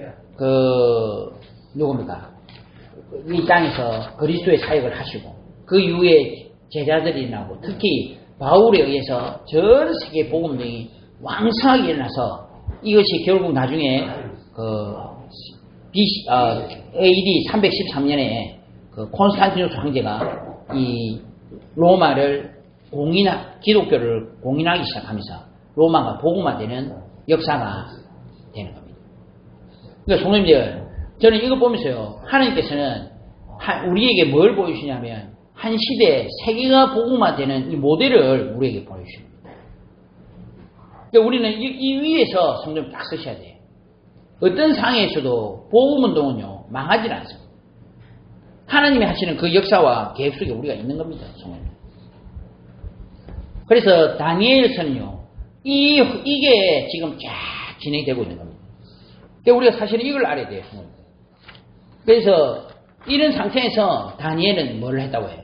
[SPEAKER 1] 누굽니까? 이 땅에서 그리스도의 사역을 하시고, 그 이후에 제자들이 나오고, 특히 바울에 의해서 전 세계 복음이 왕성하게 일어나서 이것이 결국 나중에 AD 313년에 콘스탄티누스 황제가 이 로마를 기독교를 공인하기 시작하면서 로마가 복음화되는 역사가 되는 겁니다. 그러니까 성도님들, 저는 이거 보면서요, 하나님께서는 우리에게 뭘 보여주시냐면 한 시대에 세계가 복음화되는 이 모델을 우리에게 보여주십니다. 그러니까 우리는 이 위에서 성도님 딱 쓰셔야 돼요. 어떤 상황에서도 복음운동은요, 망하지 않습니다. 하나님이 하시는 그 역사와 계획 속에 우리가 있는 겁니다. 성도님. 그래서 다니엘서는요, 이게 지금 쫙 진행되고 있는 겁니다. 그러니까 우리가 사실은 이걸 알아야 돼요. 성도님. 그래서 이런 상태에서 다니엘은 뭘 했다고 해요?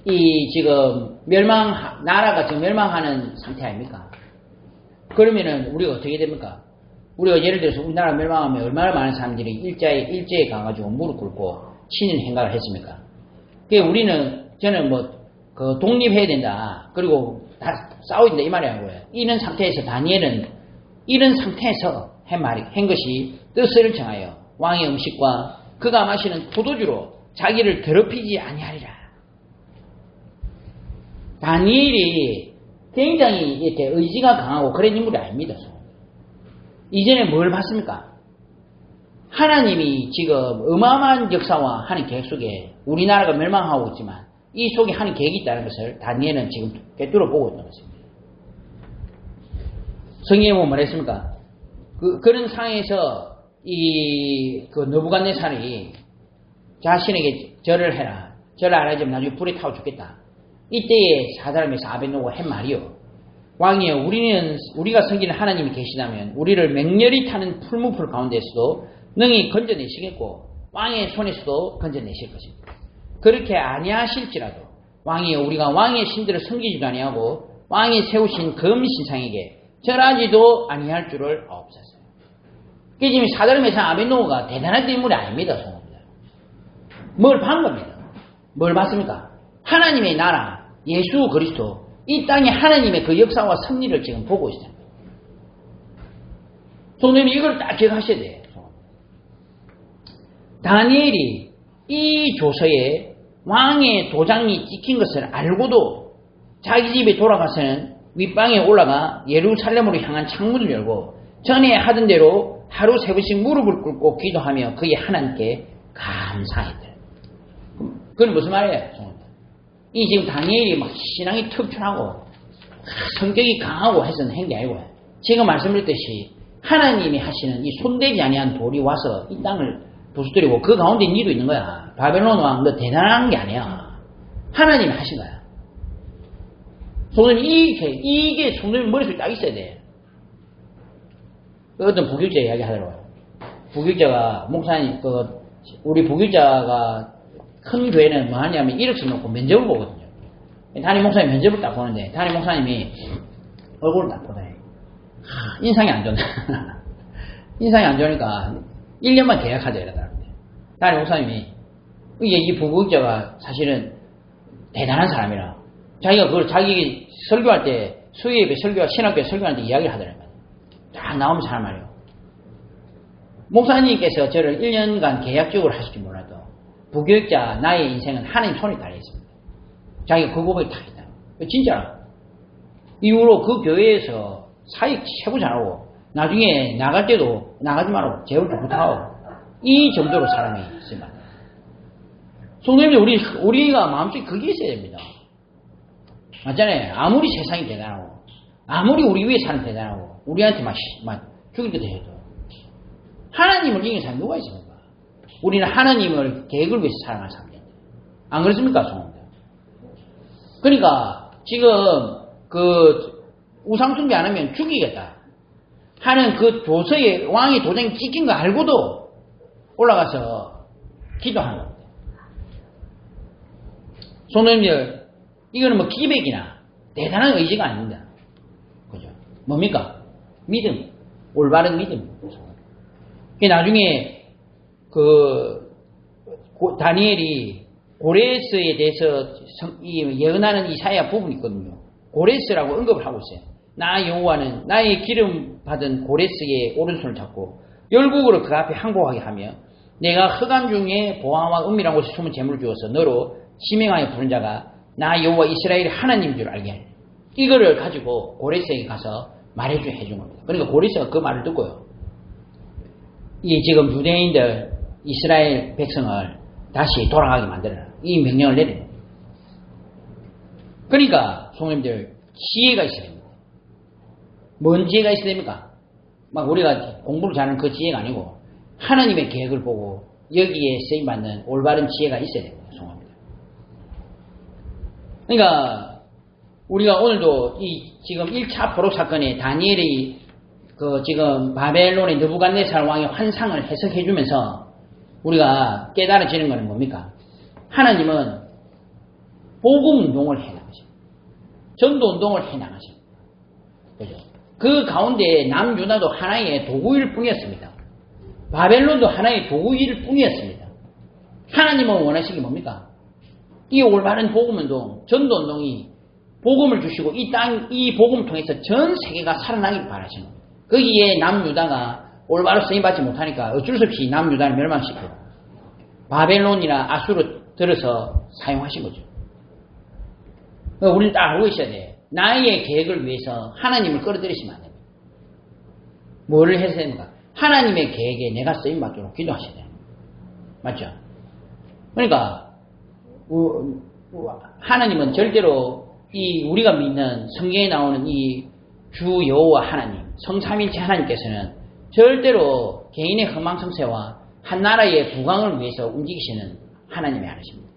[SPEAKER 1] 이 지금 나라가 지금 멸망하는 상태 아닙니까? 그러면은 우리가 어떻게 됩니까? 우리가 예를 들어서 우리나라 멸망하면 얼마나 많은 사람들이 일제에 가가지고 무릎 꿇고 치는 행각을 했습니까? 그러니까 저는 독립해야 된다. 그리고 다 싸워야 된다. 이 말이 아니고요. 이런 상태에서 다니엘은 이런 상태에서 한 것이 뜻을 정하여 왕의 음식과 그가 마시는 포도주로 자기를 더럽히지 아니하리라. 다니엘이 굉장히 이렇게 의지가 강하고 그런 인물이 아닙니다. 이전에 뭘 봤습니까? 하나님이 지금 어마어마한 역사와 하는 계획 속에 우리나라가 멸망하고 있지만 이 속에 하는 계획이 있다는 것을 다니엘은 지금 꿰뚫어 보고 있는 것입니다. 성경에 보면 뭐랬습니까? 그런 상황에서 그 느부갓네살이 자신에게 절을 해라. 절을 안 하지만 나중에 불에 타고 죽겠다. 이때에 사드락메삭 아벳느고가 한 말이요. 왕이여, 우리가 섬기는 하나님이 계시다면 우리를 맹렬히 타는 풀무풀 가운데서도 능히 건져내시겠고 왕의 손에서도 건져내실 것입니다. 그렇게 아니하실지라도 왕이여, 우리가 왕의 신들을 섬기지도 아니하고 왕이 세우신 금신상에게 절하지도 아니할 줄을 아옵소서. 그게 지금 사드락메삭 아벳느고가 대단한 인물이 아닙니다. 성입니다. 뭘 본 겁니다. 뭘 봤습니까? 하나님의 나라 예수 그리스도 이 땅에 하나님의 그 역사와 섭리를 지금 보고 있어요. 성도님 이걸 딱 기억하셔야 돼요. 다니엘이 이 조서에 왕의 도장이 찍힌 것을 알고도 자기 집에 돌아가서는 윗방에 올라가 예루살렘으로 향한 창문을 열고 전에 하던 대로 하루 3번씩 무릎을 꿇고 기도하며 그의 하나님께 감사했다. 그건 무슨 말이에요? 이 지금 다니엘이 막 신앙이 튼튼하고 성격이 강하고 해서 한 게 아니고 제가 말씀드렸듯이 하나님이 하시는 이 손대지 아니한 돌이 와서 이 땅을 부수뜨리고 그 가운데 니도 있는 거야. 바벨론 왕 너 대단한 게 아니야. 하나님이 하신 거야. 성도님 이게 성도님 머릿속에 딱 있어야 돼. 어떤 부교자 이야기 하더라고요. 부교자가 목사님 우리 부교자가 큰 교회는 뭐 하냐면 1억씩 놓고 면접을 보거든요. 담임 목사님 면접을 딱 보는데 담임 목사님이 얼굴을 딱 보더니 인상이 안 좋네. 인상이 안 좋으니까 1년만 계약하자 이러더라고요. 담임 목사님이 이 부교자가 사실은 대단한 사람이라 자기가 그걸 자기 설교할 때 수요예배 설교와 신학교에 설교할 때 이야기를 하더라고요. 딱 나오면서 하는 말이에요. 목사님께서 저를 1년간 계약직으로 하실지 몰라도 부교육자 나의 인생은 하나님 손에 달려 있습니다. 자기가 그 고백이 다 있다. 진짜 이후로 그 교회에서 사역 최고 잘하고 나중에 나갈 때도 나가지 말고 제울도 부탁하고 이 정도로 사람이 있습니다. 성도님들 우리가 마음속에 그게 있어야 됩니다. 맞잖아요. 아무리 세상이 대단하고 아무리 우리 위에 사람 대단하고 우리한테 막 죽일 듯 해도 하나님을 이기는 사람이 누가 있습니까? 우리는 하나님을 계획을 위해서 살아가는 사람입니다. 안 그렇습니까? 성도님들? 그러니까 지금 우상숭배 안 하면 죽이겠다 하는 그 조서에 왕의 도장이 찍힌 거 알고도 올라가서 기도하는 겁니다. 성도님들 이거는 뭐 기백이나 대단한 의지가 아닙니다. 그죠? 뭡니까? 믿음. 올바른 믿음. 나중에 다니엘이 고레스에 대해서 예언하는 이사야 부분이 있거든요. 고레스라고 언급을 하고 있어요. 나 여호와는 나의 기름 받은 고레스의 오른손을 잡고 열국으로 그 앞에 항복하게 하며 내가 흑암 중에 보화와 은밀한 곳에 숨은 재물을 주어서 너로 지명하여 부른 자가 나 여호와 이스라엘의 하나님인 줄 알게 하리라. 이거를 가지고 고레스에게 가서 해준 겁니다. 그러니까 고레스가 그 말을 듣고요. 이 지금 유대인들 이스라엘 백성을 다시 돌아가게 만들어라. 이 명령을 내립니다. 그러니까 성도님들 지혜가 있어야 됩니다. 뭔 지혜가 있어야 됩니까? 막 우리가 공부를 잘하는 그 지혜가 아니고 하나님의 계획을 보고 여기에 쓰임받는 올바른 지혜가 있어야 됩니다. 성도님들. 그러니까 우리가 오늘도 이 지금 1차 포로 사건에 다니엘이 지금 바벨론의 느부갓네살 왕의 환상을 해석해 주면서 우리가 깨달아지는 것은 뭡니까? 하나님은 복음 운동을 해 나가십니다. 전도 운동을 해 나가십니다. 그죠? 그 가운데 남유다도 하나의 도구일 뿐이었습니다. 바벨론도 하나의 도구일 뿐이었습니다. 하나님은 원하시는 게 뭡니까? 이 올바른 복음 운동, 전도 운동이 복음을 주시고 이 복음을 통해서 전 세계가 살아나길 바라시는 겁니다. 거기에 남유다가 올바로 쓰임받지 못하니까 어쩔 수 없이 남유다를 멸망시키고 바벨론이나 아수르 들어서 사용하신 거죠. 우리는 딱 알고 있어야 돼. 나의 계획을 위해서 하나님을 끌어들이시면 안 됩니다. 뭐를 해서 됩니까? 하나님의 계획에 내가 쓰임받도록 기도하셔야 돼요. 맞죠? 그러니까 하나님은 절대로 이 우리가 믿는 성경에 나오는 이 주 여호와 하나님, 성삼일체 하나님께서는 절대로 개인의 흥망성쇠와 한 나라의 부강을 위해서 움직이시는 하나님의 하나십니다.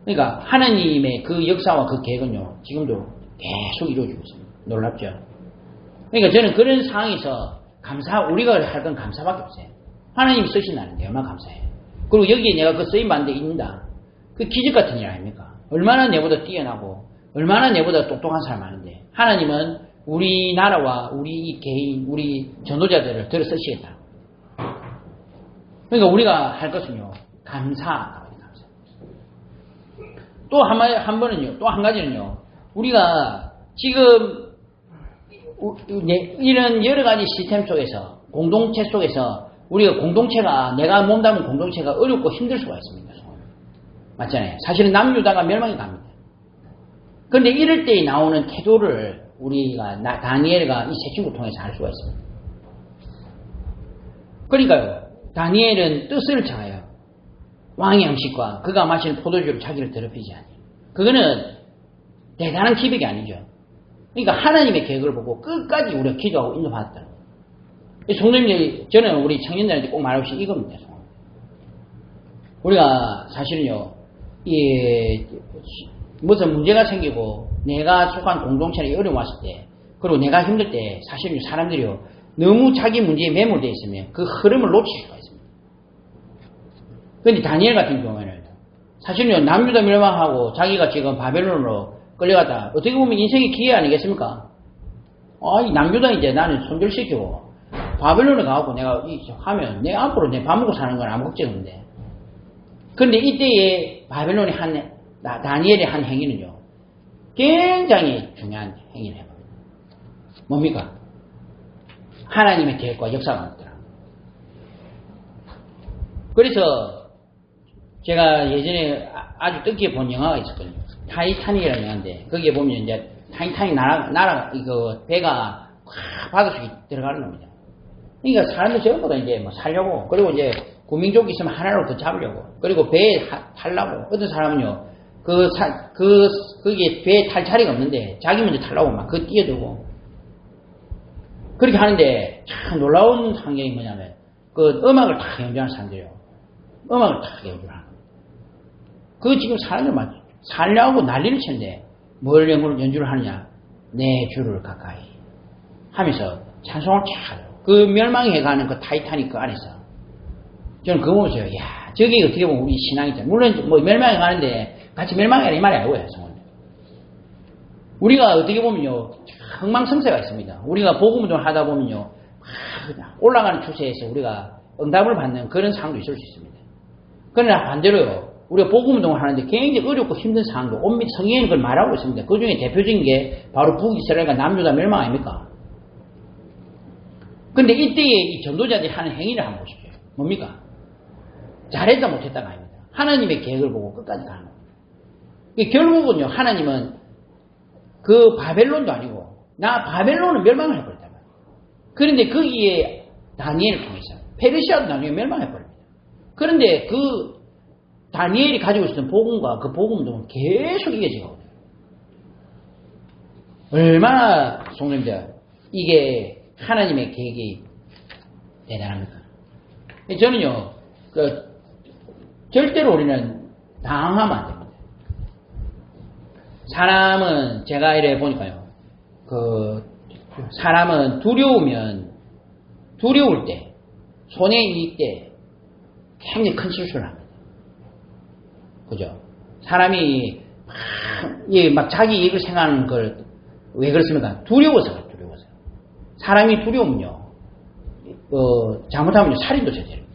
[SPEAKER 1] 그러니까 하나님의 그 역사와 그 계획은요, 지금도 계속 이루어지고 있습니다. 놀랍죠? 그러니까 저는 그런 상황에서 우리가 할 건 감사밖에 없어요. 하나님이 쓰신다는데 얼마나 감사해요. 그리고 여기에 내가 그 쓰임받는 데 있는다. 그 기적 같은 일 아닙니까? 얼마나 내보다 뛰어나고, 얼마나 내보다 똑똑한 사람 많은데, 하나님은 우리나라와 우리 이 개인, 우리 전도자들을 들어 쓰시겠다. 그러니까 우리가 할 것은요, 감사. 또 한 번은요, 또 한 가지는요, 우리가 지금 이런 여러 가지 시스템 속에서, 공동체 속에서, 우리가 공동체가, 내가 몸담은 공동체가 어렵고 힘들 수가 있습니다. 맞잖아요. 사실은 남유다가 멸망이 갑니다. 그런데 이럴 때 나오는 태도를 우리가, 다니엘과 이 세 친구 통해서 알 수가 있습니다. 그러니까요, 다니엘은 뜻을 정하여 왕의 음식과 그가 마시는 포도주로 자기를 더럽히지 않아요. 그거는 대단한 기백이 아니죠. 그러니까 하나님의 계획을 보고 끝까지 우리가 기도하고 인도받았다. 성도님들, 저는 우리 청년들한테 꼭 말하고 싶은 이겁니다. 우리가 사실은요, 무슨 문제가 생기고 내가 속한 공동체에 어려움 왔을 때, 그리고 내가 힘들 때 사실은 사람들이요, 너무 자기 문제에 매몰되어 있으면 그 흐름을 놓칠 수가 있습니다. 그런데 다니엘 같은 경우에는 사실은요, 남유다 멸망하고 자기가 지금 바벨론으로 끌려갔다. 어떻게 보면 인생의 기회 아니겠습니까? 이 남유다 이제 나는 손절시키고 바벨론에 가고 내가 하면 내 앞으로 내 밥 먹고 사는 건 아무 걱정 없는데. 그런데 이때에 바벨론의 다니엘의 한 행위는요, 굉장히 중요한 행위를 해봅니다. 뭡니까? 하나님의 계획과 역사가 있더라. 그래서 제가 예전에 아주 뜻깊게 본 영화가 있었거든요. 타이타닉이라는 영화인데, 거기에 보면 이제 타이타닉 배가 확 바닷속에 들어가는 겁니다. 그러니까 사람들 전부 다 이제 뭐 살려고, 그리고 이제 구민족이 있으면 하나로 더 잡으려고, 그리고 배에 타려고, 어떤 사람은요, 거기에 배에 탈 자리가 없는데 자기 먼저 타려고 막 뛰어들고, 그렇게 하는데 참 놀라운 환경이 뭐냐면, 그 음악을 다 연주하는 사람들이요. 음악을 다 연주하는 거예요. 그 지금 사람들 막 살려고 난리를 치는데, 뭘 연주를 하느냐? 내 주를 가까이 하면서 찬송을 쫙 하죠. 그 멸망해가는 그 타이타닉 그 안에서. 저는 그거 보면서, 야, 저게 어떻게 보면 우리 신앙이죠. 물론 뭐 멸망해가는데 같이 멸망해라 이 말이 아니고요. 우리가 어떻게 보면요, 흥망성쇠가 있습니다. 우리가 복음운동을 하다 보면요, 올라가는 추세에서 우리가 응답을 받는 그런 상황도 있을 수 있습니다. 그러나 반대로요, 우리가 복음운동을 하는데 굉장히 어렵고 힘든 상황도 온밀 성경에는 그걸 말하고 있습니다. 그 중에 대표적인 게 바로 북이스라엘과 남유다 멸망 아닙니까? 근데 이때에 이 전도자들이 하는 행위를 한번 보십시오. 뭡니까? 잘했다 못했다가 아닙니다. 하나님의 계획을 보고 끝까지 가는 겁니다. 결국은요, 하나님은 그 바벨론도 아니고, 바벨론은 멸망을 해버렸단 말이에요. 그런데 거기에 다니엘을 통해서 페르시아도 나중에 멸망해버립니다. 그런데 그 다니엘이 가지고 있었던 복음과 그 복음도 계속 이어지거든요. 얼마나 성도님들, 이게 하나님의 계획이 대단합니까? 저는요, 절대로 우리는 당황하면 안 됩니다. 사람은, 제가 이래 보니까요, 사람은 두려울 때, 손해이익 때, 굉장히 큰 실수를 합니다. 그죠? 사람이 막 자기 이익을 생각하는 걸, 왜 그렇습니까? 두려워서. 사람이 두려우면요, 잘못하면요, 살인도 저지릅니다.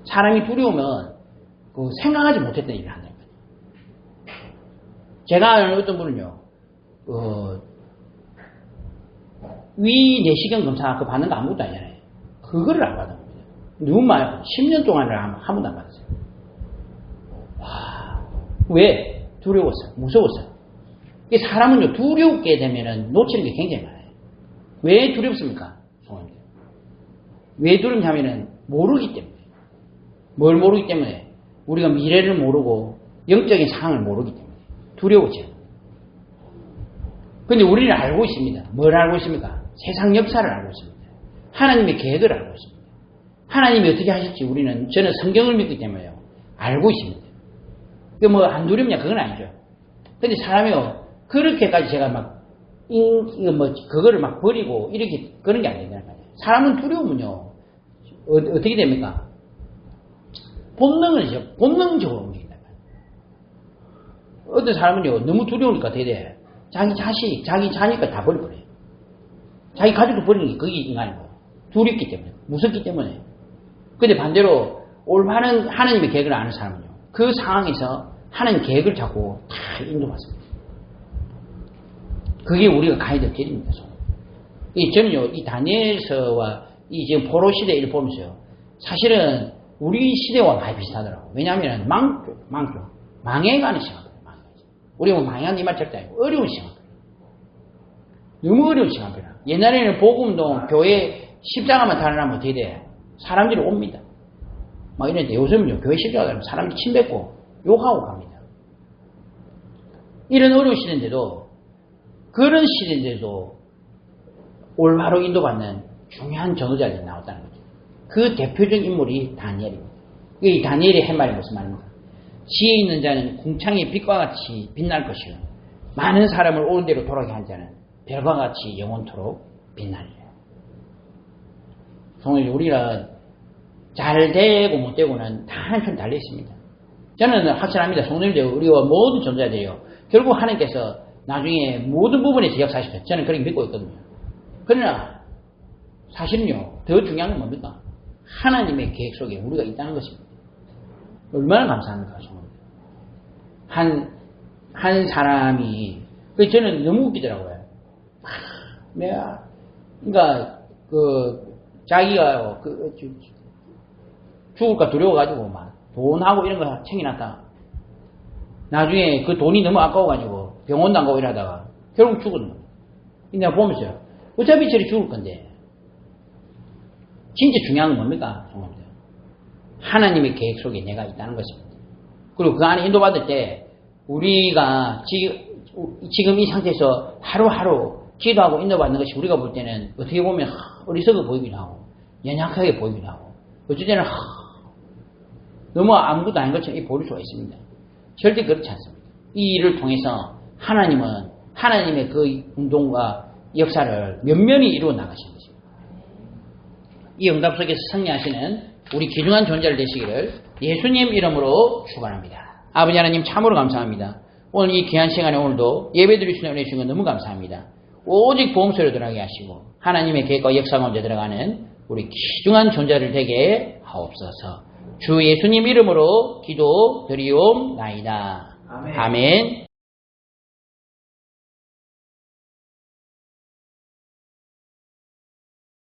[SPEAKER 1] 사람이 두려우면, 생각하지 못했던 일을 한다는 거예요. 제가 아는 어떤 분은요, 위 내시경 검사 받는 거 아무것도 아니잖아요. 그거를 안 받은 겁니다. 누군 말 10년 동안을 한 번도 안 받았어요. 와, 왜? 두려웠어요. 무서웠어요. 사람은요, 두렵게 되면은 놓치는 게 굉장히 많아요. 왜 두렵습니까? 왜 두렵냐면은 모르기 때문에. 뭘 모르기 때문에? 우리가 미래를 모르고 영적인 상황을 모르기 때문에 두려워져요. 근데 우리는 알고 있습니다. 뭘 알고 있습니까? 세상 역사를 알고 있습니다. 하나님의 계획을 알고 있습니다. 하나님이 어떻게 하실지 저는 성경을 믿기 때문에요. 알고 있습니다. 그 뭐 안 두렵냐? 그건 아니죠. 근데 사람이요, 그렇게까지 제가 그거를 막 버리고 이렇게 그런 게 안 된다는 거예요. 사람은 두려우면요, 어떻게 됩니까? 본능적으로 움직인다는 거예요. 어떤 사람은요, 너무 두려우니까 대대 자기 자식, 자기 자녀까지 다 버려버려요. 자기 가족도 버리는 게 그게 인간이고, 두렵기 때문에, 무섭기 때문에. 근데 반대로 올바른 하나님의 계획을 아는 사람은요, 그 상황에서 하나님 계획을 잡고 다 인도받습니다. 그게 우리가 가야 될 길입니다. 저는요, 이 다니엘서와 이 지금 포로 시대 일을 보면서요, 사실은 우리 시대와 많이 비슷하더라고요. 왜냐하면 망해가는 시간이에요. 우리가 망해가는 이 말 절대 아니고 어려운 시간. 너무 어려운 시간이라. 옛날에는 복음운동, 교회 십자가만 달아나면 어떻게 돼? 사람들이 옵니다. 막 이랬는데 요즘은요, 교회 십자가 달면 사람들이 침 뱉고 욕하고 갑니다. 이런 어려운 시대인데도, 그런 시대인데도 올바로 인도받는 중요한 전도자들이 나왔다는 거죠. 그 대표적인 인물이 다니엘입니다. 이 다니엘이 한 말이 무슨 말입니까? 지혜 있는 자는 궁창의 빛과 같이 빛날 것이요, 많은 사람을 옳은 대로 돌아가게 한 자는 별과 같이 영원토록 빛나리라. 성도님, 우리가 잘 되고 못 되고는 다 한편 달려 있습니다. 저는 확신합니다. 성도님들, 우리와 모든 존재들이요, 결국 하나님께서 나중에 모든 부분에서 역사하시죠. 저는 그렇게 믿고 있거든요. 그러나 사실은요, 더 중요한 건 뭡니까? 하나님의 계획 속에 우리가 있다는 것입니다. 얼마나 감사합니까, 성도님. 한 사람이, 저는 너무 웃기더라고요. 그러니까 자기가 죽을까 두려워가지고 막 돈하고 이런 거 챙겨놨다. 나중에 그 돈이 너무 아까워가지고 병원도 안 가고 이러다가 결국 죽었는 거예요. 내가 보면서요, 어차피 저리 죽을 건데, 진짜 중요한 건 뭡니까? 하나님의 계획 속에 내가 있다는 것입니다. 그리고 그 안에 인도받을 때 우리가 지금 이 상태에서 하루하루 기도하고 인도받는 것이 우리가 볼 때는 어떻게 보면 어리석어 보이기도 하고 연약하게 보이기도 하고 어쩔 때는 너무 아무것도 아닌 것처럼 보일 수가 있습니다. 절대 그렇지 않습니다. 이 일을 통해서 하나님은 하나님의 그 운동과 역사를 면면히 이루어 나가시는 것입니다. 이 응답 속에서 승리하시는 우리 귀중한 존재를 되시기를 예수님 이름으로 축원합니다. 아버지 하나님, 참으로 감사합니다. 오늘 이 귀한 시간에 오늘도 예배드릴 수 있는 은혜 주신 것 너무 감사합니다. 오직 보험소리로 들어가게 하시고 하나님의 계획과 역사 가운데 들어가는 우리 귀중한 존재를 되게 하옵소서. 주 예수님 이름으로 기도드리옵나이다. 아멘.